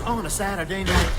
on a Saturday night.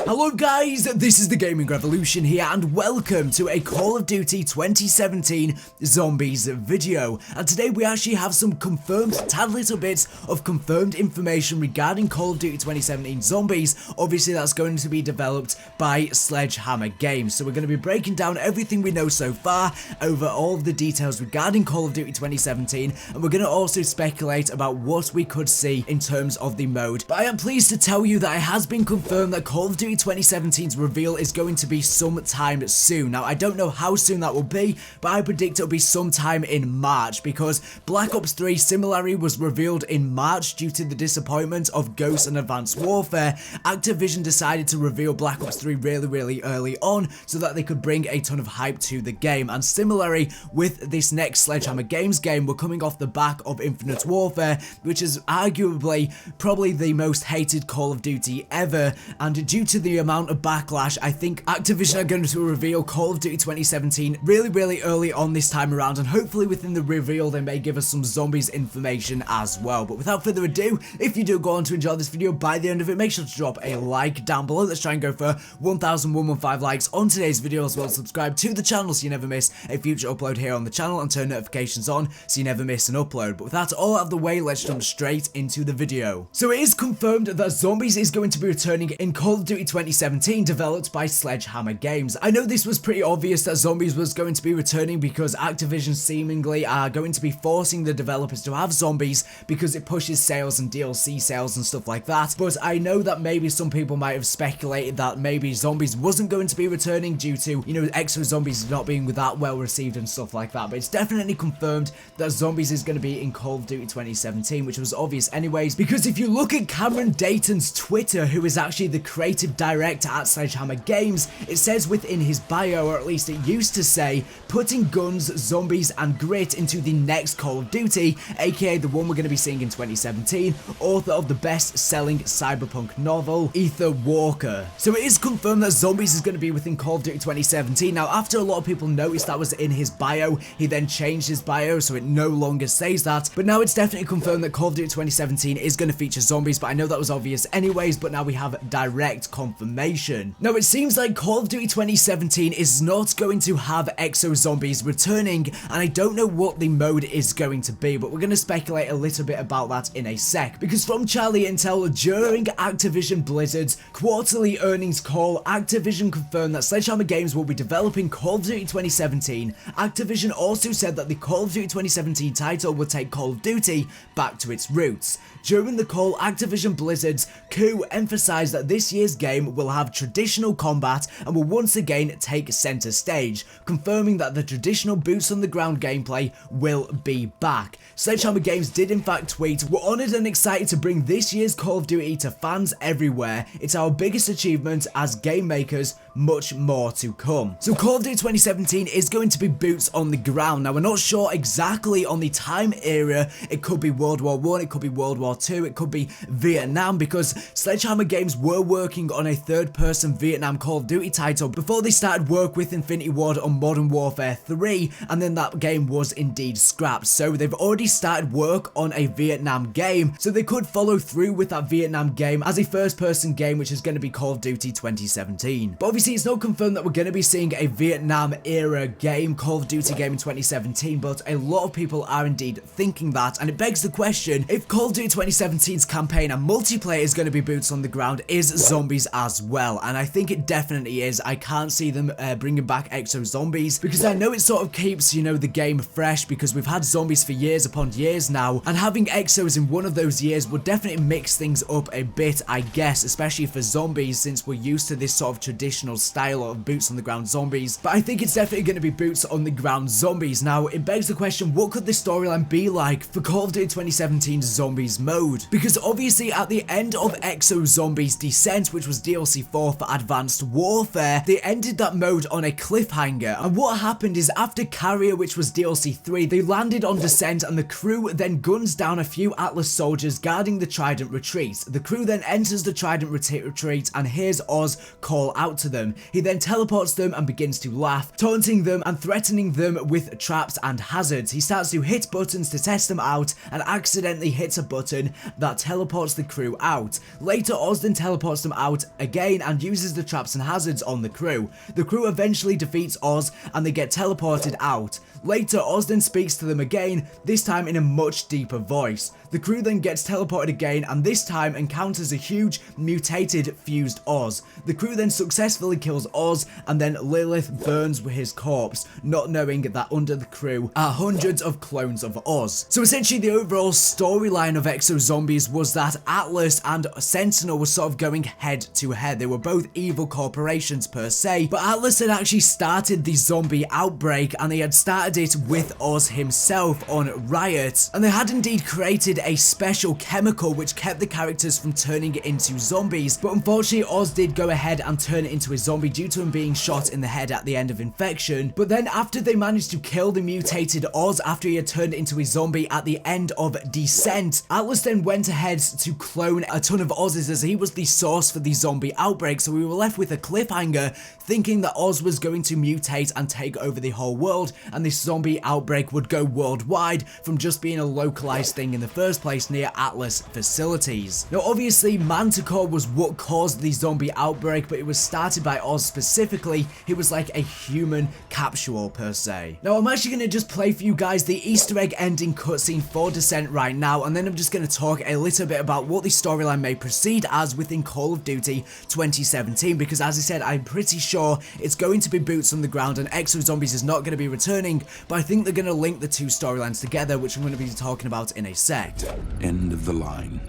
Hello guys, this is the Gaming Revolution here and welcome to a Call of Duty 2017 Zombies video. And today we actually have some confirmed, tad little bits of confirmed information regarding Call of Duty 2017 Zombies. Obviously that's going to be developed by Sledgehammer Games. So we're going to be breaking down everything we know so far over all of the details regarding Call of Duty 2017. And we're going to also speculate about what we could see in terms of the mode. But I am pleased to tell you that it has been confirmed that Call of Duty 2017's reveal is going to be sometime soon. Now, I don't know how soon that will be, but I predict it'll be sometime in March because Black Ops 3 similarly was revealed in March due to the disappointment of Ghosts and Advanced Warfare. Activision decided to reveal Black Ops 3 really early on so that they could bring a ton of hype to the game. And similarly, with this next Sledgehammer Games game, we're coming off the back of Infinite Warfare, which is arguably probably the most hated Call of Duty ever, and due to the amount of backlash, I think Activision are going to reveal Call of Duty 2017 really early on this time around, and hopefully within the reveal they may give us some zombies information as well. But without further ado, if you do go on to enjoy this video, by the end of it, make sure to drop a like down below. Let's try and go for 1,115 likes on today's video, as well as subscribe to the channel so you never miss a future upload here on the channel, and turn notifications on so you never miss an upload. But with that all out of the way, let's jump straight into the video. So it is confirmed that Zombies is going to be returning in Call of Duty 2017, developed by Sledgehammer Games. I know this was pretty obvious that Zombies was going to be returning because Activision seemingly are going to be forcing the developers to have zombies because it pushes sales and DLC sales and stuff like that. But I know that maybe some people might have speculated that maybe Zombies wasn't going to be returning due to, you know, EXO Zombies not being that well received and stuff like that. But it's definitely confirmed that Zombies is going to be in Call of Duty 2017, which was obvious anyways, because if you look at Cameron Dayton's Twitter, who is actually the creative director at Sledgehammer Games, it says within his bio, or at least it used to say, putting guns, zombies and grit into the next Call of Duty, aka the one we're going to be seeing in 2017, author of the best-selling cyberpunk novel, Ether Walker. So it is confirmed that Zombies is going to be within Call of Duty 2017. Now, after a lot of people noticed that was in his bio, he then changed his bio so it no longer says that, but now it's definitely confirmed that Call of Duty 2017 is going to feature zombies. But I know that was obvious anyways, but now we have direct confirmation. Now, it seems like Call of Duty 2017 is not going to have EXO Zombies returning, and I don't know what the mode is going to be, but we're going to speculate a little bit about that in a sec, because from Charlie Intel, during Activision Blizzard's quarterly earnings call, Activision confirmed that Sledgehammer Games will be developing Call of Duty 2017. Activision also said that the Call of Duty 2017 title will take Call of Duty back to its roots. During the call, Activision Blizzard's coup emphasized that this year's game will have traditional combat and will once again take center stage, confirming that the traditional boots on the ground gameplay will be back. Sledgehammer Games did in fact tweet, "We're honored and excited to bring this year's Call of Duty to fans everywhere. It's our biggest achievement as game makers, much more to come." So Call of Duty 2017 is going to be boots on the ground. Now, we're not sure exactly on the time era. It could be World War I, it could be World War II, it could be Vietnam, because Sledgehammer Games were working on a third-person Vietnam Call of Duty title before they started work with Infinity Ward on Modern Warfare 3, and then that game was indeed scrapped. So they've already started work on a Vietnam game, so they could follow through with that Vietnam game as a first-person game, which is going to be Call of Duty 2017. But obviously it's not confirmed that we're going to be seeing a Vietnam era game, Call of Duty game in 2017, but a lot of people are indeed thinking that, and it begs the question, if Call of Duty 2017's campaign and multiplayer is going to be boots on the ground, is Zombies as well? And I think it definitely is. I can't see them bringing back EXO Zombies, because I know it sort of keeps, you know, the game fresh, because we've had Zombies for years upon years now, and having EXOs in one of those years would definitely mix things up a bit, I guess, especially for Zombies, since we're used to this sort of traditional style of boots on the ground zombies. But I think it's definitely going to be boots on the ground zombies. Now, it begs the question, what could the storyline be like for Call of Duty 2017's Zombies mode? Because obviously at the end of EXO Zombies Descent, which was DLC 4 for Advanced Warfare, they ended that mode on a cliffhanger, and what happened is after Carrier, which was DLC 3, they landed on Descent and the crew then guns down a few Atlas soldiers guarding the Trident retreat. The crew then enters the Trident retreat and hears Oz call out to them. them. He then teleports them and begins to laugh, taunting them and threatening them with traps and hazards. He starts to hit buttons to test them out and accidentally hits a button that teleports the crew out. Later, Oz then teleports them out again and uses the traps and hazards on the crew. The crew eventually defeats Oz and they get teleported out. Later, Oz then speaks to them again, this time in a much deeper voice. The crew then gets teleported again and this time encounters a huge, mutated, fused Oz. The crew then successfully kills Oz and then Lilith burns his corpse, not knowing that under the crew are hundreds of clones of Oz. So essentially the overall storyline of Exo Zombies was that Atlas and Sentinel were sort of going head to head. They were both evil corporations per se, but Atlas had actually started the zombie outbreak and they had started it with Oz himself on Riot, and they had indeed created a special chemical which kept the characters from turning into zombies, but unfortunately Oz did go ahead and turn into a zombie due to him being shot in the head at the end of Infection. But then after they managed to kill the mutated Oz after he had turned into a zombie at the end of Descent, Atlas then went ahead to clone a ton of Oz's as he was the source for the zombie outbreak, so we were left with a cliffhanger thinking that Oz was going to mutate and take over the whole world and this zombie outbreak would go worldwide from just being a localized thing in the first place near Atlas facilities. Now obviously Manticore was what caused the zombie outbreak, but it was started by Oz specifically. He was like a human capsule per se. Now I'm actually going to just play for you guys the Easter egg ending cutscene for Descent right now, and then I'm just going to talk a little bit about what the storyline may proceed as within Call of Duty 2017, because as I said, I'm pretty sure it's going to be boots on the ground and Exo Zombies is not going to be returning, but I think they're going to link the two storylines together, which I'm going to be talking about in a sec. End of the line.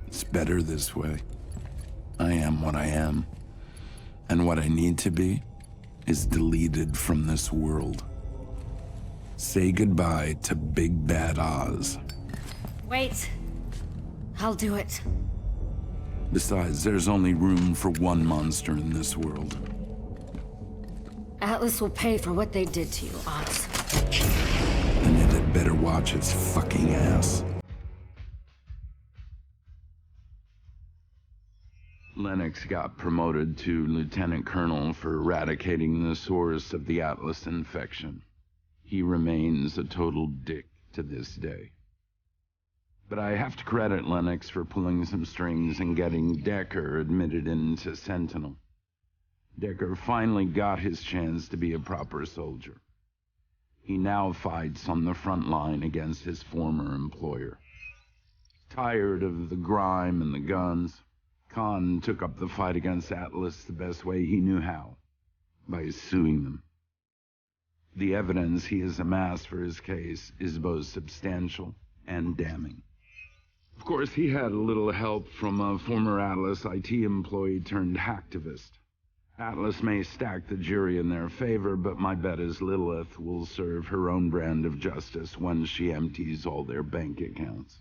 It's better this way. I am what I am, and what I need to be is deleted from this world. Say goodbye to Big Bad Oz. Wait. I'll do it. Besides, there's only room for one monster in this world. Atlas will pay for what they did to you, Oz. And it had better watch its fucking ass. Lennox got promoted to Lieutenant Colonel for eradicating the source of the Atlas infection. He remains a total dick to this day. But I have to credit Lennox for pulling some strings and getting Decker admitted into Sentinel. Decker finally got his chance to be a proper soldier. He now fights on the front line against his former employer. Tired of the grime and the guns, Khan took up the fight against Atlas the best way he knew how, by suing them. The evidence he has amassed for his case is both substantial and damning. Of course, he had a little help from a former Atlas IT employee turned hacktivist. Atlas may stack the jury in their favor, but my bet is Lilith will serve her own brand of justice once she empties all their bank accounts.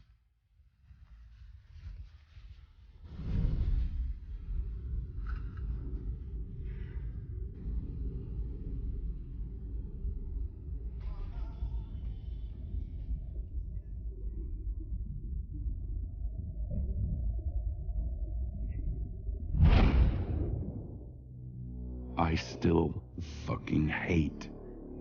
I still fucking hate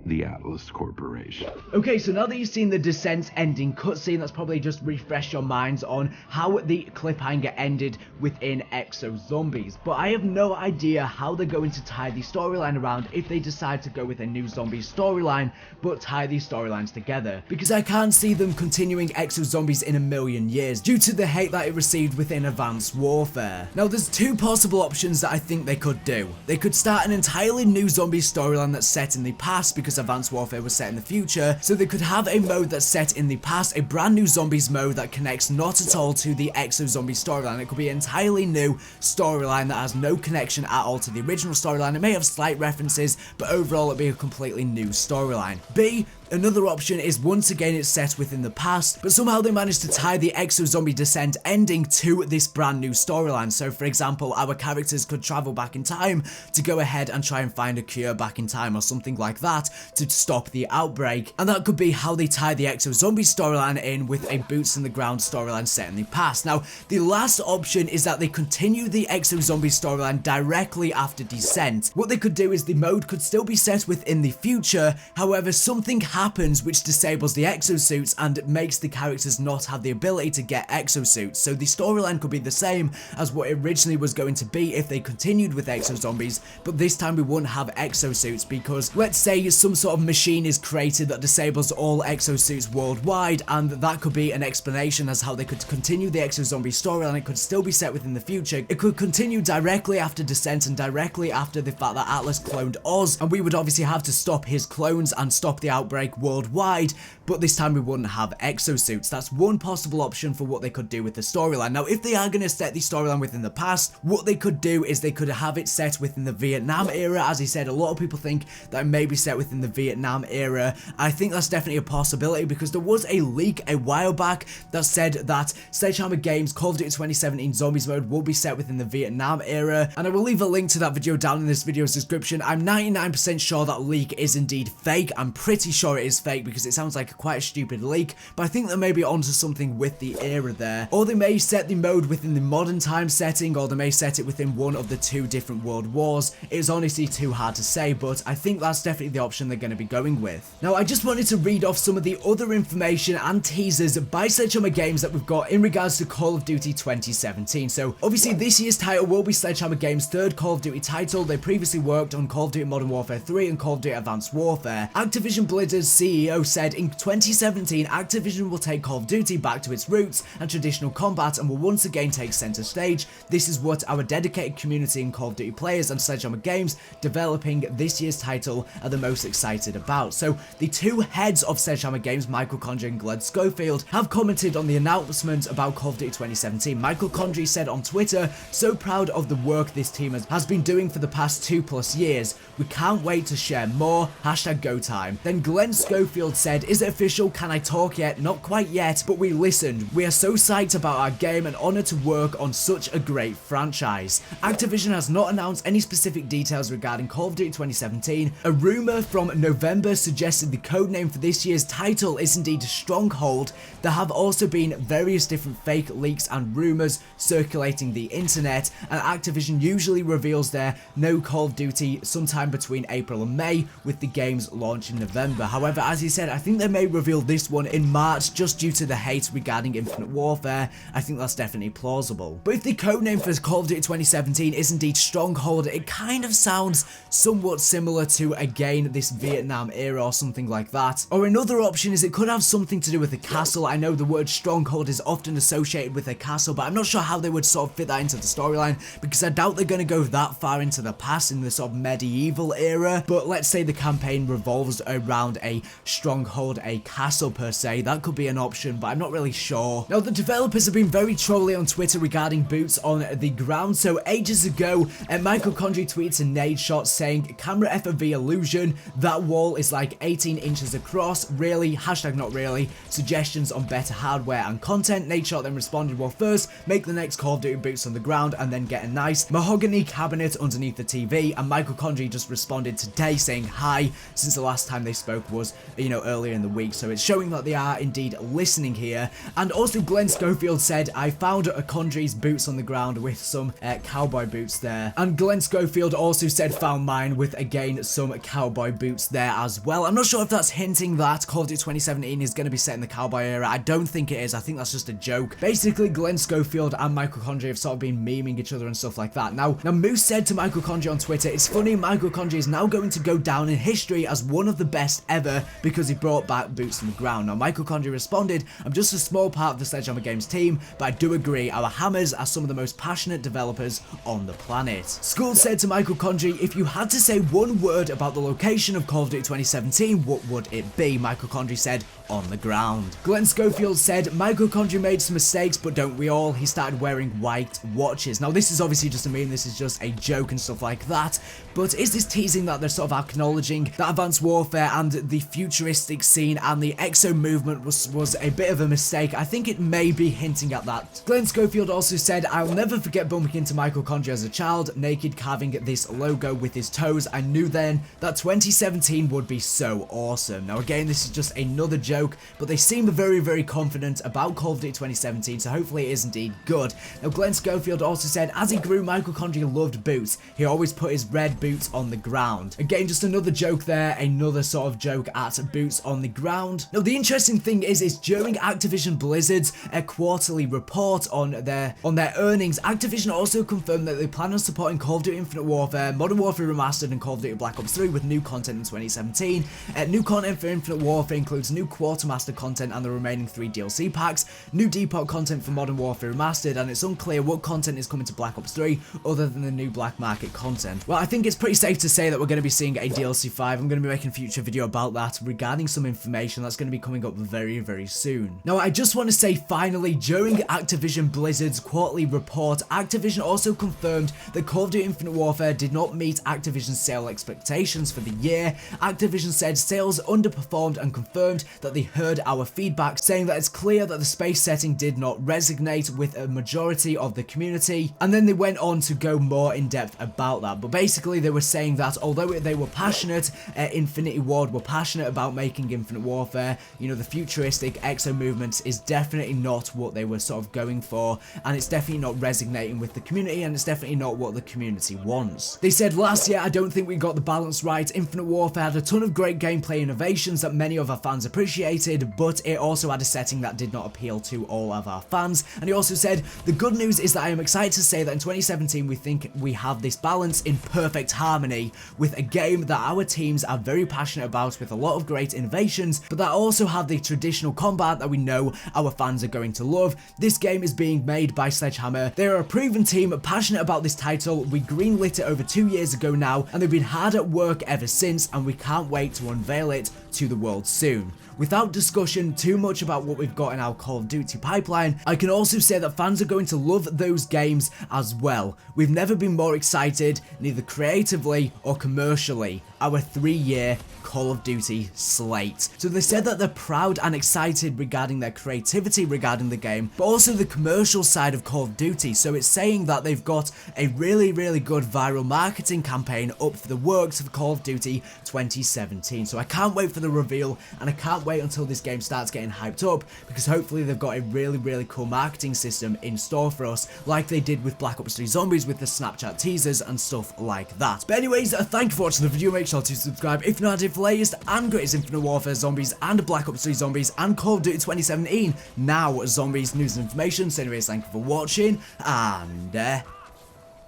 the Atlas Corporation. Okay, so now that you've seen the Descent ending cutscene, let's probably just refresh your minds on how the cliffhanger ended within Exo Zombies. But I have no idea how they're going to tie the storyline around if they decide to go with a new Zombies storyline, but tie these storylines together. Because I can't see them continuing Exo Zombies in a million years, due to the hate that it received within Advanced Warfare. Now, there's two possible options that I think they could do. They could start an entirely new Zombies storyline that's set in the past, because Advanced Warfare was set in the future, so they could have a mode that's set in the past, a brand new Zombies mode that connects not at all to the Exo Zombie storyline. It could be an entirely new storyline that has no connection at all to the original storyline. It may have slight references, but overall it'd be a completely new storyline. B, Another option is once again it's set within the past, but somehow they managed to tie the EXO zombie descent ending to this brand new storyline. So for example, our characters could travel back in time to go ahead and try and find a cure back in time or something like that to stop the outbreak, and that could be how they tie the EXO zombie storyline in with a boots in the ground storyline set in the past. Now the last option is that they continue the EXO zombie storyline directly after descent. What they could do is the mode could still be set within the future, however something happens which disables the exosuits and makes the characters not have the ability to get exosuits. So the storyline could be the same as what it originally was going to be if they continued with EXO zombies, but this time we wouldn't have exosuits because let's say some sort of machine is created that disables all exosuits worldwide, and that could be an explanation as how they could continue the EXO zombie storyline. It could still be set within the future. It could continue directly after descent and directly after the fact that Atlas cloned Oz, and we would obviously have to stop his clones and stop the outbreak worldwide, but this time we wouldn't have exosuits. That's one possible option for what they could do with the storyline. Now if they are going to set the storyline within the past, what they could do is they could have it set within the Vietnam era. As I said, a lot of people think that it may be set within the Vietnam era. I think that's definitely a possibility because there was a leak a while back that said that Sledgehammer Games Call of Duty 2017 Zombies mode will be set within the Vietnam era, and I will leave a link to that video down in this video's description. I'm 99% sure that leak is indeed fake. I'm pretty sure it is fake because it sounds like quite a stupid leak, but I think they may be onto something with the era there. Or they may set the mode within the modern time setting, or they may set it within one of the two different world wars. It's honestly too hard to say, but I think that's definitely the option they're going to be going with. Now I just wanted to read off some of the other information and teasers by Sledgehammer Games that we've got in regards to Call of Duty 2017. So obviously this year's title will be Sledgehammer Games' third Call of Duty title. They previously worked on Call of Duty Modern Warfare 3 and Call of Duty Advanced Warfare. Activision Blizzard's CEO said in 2017 Activision will take Call of Duty back to its roots and traditional combat and will once again take center stage. This is what our dedicated community in Call of Duty players and Sledgehammer Games developing this year's title are the most excited about. So the two heads of Sledgehammer Games, Michael Condrey and Glenn Schofield, have commented on the announcement about Call of Duty 2017. Michael Condrey said on Twitter, "So proud of the work this team has been doing for the past 2+ years. We can't wait to share more. #GoTime." Then Glenn Schofield said, "Is it official? Can I talk yet? Not quite yet, but we listened. We are so psyched about our game and honored to work on such a great franchise." Activision has not announced any specific details regarding Call of Duty 2017. A rumor from November suggested the codename for this year's title is indeed Stronghold. There have also been various different fake leaks and rumors circulating the internet, and Activision usually reveals their no Call of Duty sometime between April and May, with the game's launch in November. However, as he said, I think they may reveal this one in March just due to the hate regarding Infinite Warfare. I think that's definitely plausible. But if the codename for Call of Duty 2017 is indeed Stronghold, it kind of sounds somewhat similar to, again, this Vietnam era or something like that. Or another option is it could have something to do with a castle. I know the word Stronghold is often associated with a castle, but I'm not sure how they would sort of fit that into the storyline because I doubt they're going to go that far into the past in the sort of medieval era. But let's say the campaign revolves around a stronghold, a castle per se. That could be an option, but I'm not really sure. Now, the developers have been very trolly on Twitter regarding boots on the ground. So ages ago, Michael Condrey tweets a nade shot saying, "Camera FOV illusion. That wall is like 18 inches across. Really? #not really. Suggestions on better hardware and content." Nade shot then responded, "Well, first, make the next Call of Duty boots on the ground and then get a nice mahogany cabinet underneath the TV." And Michael Condrey just responded today saying hi, since the last time they spoke was, earlier in the week. So it's showing that they are indeed listening here. And also Glenn Schofield said, "I found a Condrey's boots on the ground with some cowboy boots there." And Glenn Schofield also said, "Found mine with, again, some cowboy boots there as well." I'm not sure if that's hinting that Call of Duty 2017 is going to be set in the cowboy era. I don't think it is. I think that's just a joke. Basically, Glenn Schofield and Michael Condrey have sort of been memeing each other and stuff like that. Now Moose said to Michael Condrey on Twitter, "It's funny, Michael Condrey is now going to go down in history as one of the best ever because he brought back boots on the ground." Now Michael Condrey responded, "I'm just a small part of the Sledgehammer Games team, but I do agree, our hammers are some of the most passionate developers on the planet." Skull said to Michael Condrey, "If you had to say one word about the location of Call of Duty 2017, what would it be?" Michael Condrey said, "On the ground." Glenn Schofield said, "Michael Condrey made some mistakes, but don't we all? He started wearing white watches." Now this is obviously just a meme, this is just a joke and stuff like that, but is this teasing that they're sort of acknowledging that Advanced Warfare and the futuristic scene and the EXO movement was a bit of a mistake. I think it may be hinting at that. Glenn Schofield also said, "I'll never forget bumping into mitochondria as a child, naked carving this logo with his toes. I knew then that 2017 would be so awesome." Now again, this is just another joke, but they seem very, very confident about Call of Duty 2017, so hopefully it is indeed good. Now Glenn Schofield also said, "As he grew, mitochondria loved boots. He always put his red boots on the ground." Again, just another joke there, another sort of joke at boots on the ground. Now the interesting thing is during Activision Blizzard's quarterly report on their earnings, Activision also confirmed that they plan on supporting Call of Duty Infinite Warfare, Modern Warfare Remastered, and Call of Duty Black Ops 3 with new content in 2017. New content for Infinite Warfare includes new Quartermaster content and the remaining 3 DLC packs, new Depot content for Modern Warfare Remastered, and it's unclear what content is coming to Black Ops 3 other than the new Black Market content. Well, I think it's pretty safe to say that we're going to be seeing a DLC 5. I'm going to be making a future video about that regarding some information that's going to be coming up very, very soon. Now, I just want to say finally, during Activision Blizzard's quarterly report, Activision also confirmed that Call of Duty Infinite Warfare did not meet Activision's sale expectations for the year. Activision said sales underperformed and confirmed that they heard our feedback, saying that it's clear that the space setting did not resonate with a majority of the community, and then they went on to go more in depth about that. But basically they were saying that although they were passionate, Infinity Ward were passionate about making Infinite Warfare, you know, the futuristic EXO movement is definitely not what they were sort of going for, and it's definitely not resonating with the community, and it's definitely not what the community wants. They said, "Last year I don't think we got the balance right. Infinite Warfare had a ton of great gameplay innovations that many of our fans appreciated, but it also had a setting that did not appeal to all of our fans." And he also said, "The good news is that I am excited to say that in 2017 we think we have this balance in perfect harmony with a game that our teams are very passionate about with a lot of great innovations, but that also have the traditional combat that we know our fans are going to love. This game is being made by Sledgehammer. They are a proven team passionate about this title. We greenlit it over 2 years ago now, and they've been hard at work ever since, and we can't wait to unveil it to the world soon." Without discussion too much about what we've got in our Call of Duty pipeline, I can also say that fans are going to love those games as well. We've never been more excited, neither creatively or commercially. Our 3-year Call of Duty slate. So they said that they're proud and excited regarding their creativity regarding the game, but also the commercial side of Call of Duty. So it's saying that they've got a really, really good viral marketing campaign up for the works for Call of Duty 2017. So I can't wait for the reveal, and I can't wait until this game starts getting hyped up, because hopefully they've got a really, really cool marketing system in store for us, like they did with Black Ops 3 Zombies with the Snapchat teasers and stuff like that. But anyways, thank you for watching the video. Make sure to subscribe if you're not for the latest and greatest Infinite Warfare Zombies and Black Ops 3 Zombies and Call of Duty 2017 now Zombies news and information. So anyways, thank you for watching, and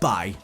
bye.